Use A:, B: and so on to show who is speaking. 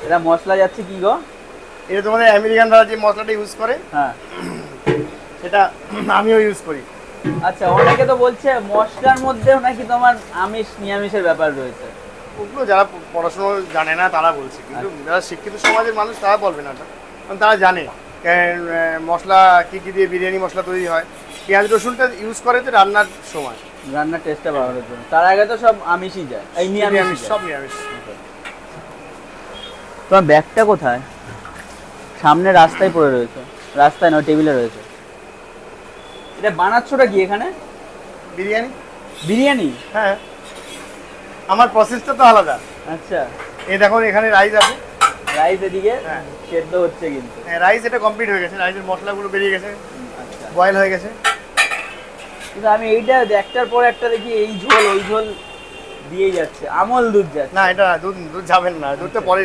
A: এটা মশলা যাচ্ছে কি গো?
B: এটা তোমাদের আমেরিকানরা যে মশলাটা ইউজ করে,
A: হ্যাঁ।
B: সেটা আমিও ইউজ করি।
A: আচ্ছা, অনেকে তো বলছে মশলার মধ্যেও নাকি তোমার আমিষ নিরামিষের ব্যাপার রয়েছে।
B: ওগুলো যারা পড়াশোনা জানে না তারা বলছে, কিন্তু যারা শিক্ষিত সমাজের মানুষ তারা বলবে না এটা, কারণ তারা জানে মশলা কী কী দিয়ে বিরিয়ানি মশলা তৈরি হয়। পেঁয়াজ রসুনটা ইউজ করে তো রান্নার সময়,
A: রান্নার টেস্টটা বাড়ানোর জন্য। তার আগে তো সব আমিষই যায়, এই নিরামিষ
B: নিরামিষ, সব নিরামিষ।
A: তোমার ব্যাগটা কোথায়? সামনে রাস্তায় পড়ে রয়েছে। রাস্তায় নয়, টেবিলে রয়েছে। এটা বানাচ্ছোটা কি এখানে?
B: বিরিয়ানি।
A: বিরিয়ানি?
B: হ্যাঁ, আমার প্রসেসটা তো আলাদা।
A: আচ্ছা।
B: এই দেখো এখানে রাইস আছে।
A: রাইস এদিকে
B: হ্যাঁ।
A: সেদ্ধ হচ্ছে কিন্তু।
B: হ্যাঁ, রাইস এটা কমপ্লিট হয়ে গেছে, রাইসের মশলাগুলো বেরিয়ে গেছে,
A: আচ্ছা।
B: বয়েল হয়ে গেছে।
A: কিন্তু আমি এইটা একটার পর একটা দেখি এই ঝোল ওই ঝোল দিয়েই যাচ্ছে, আমল দুধ যাচ্ছে।
B: না, এটা দুধ দুধ যাবেন না, দুধটা পরে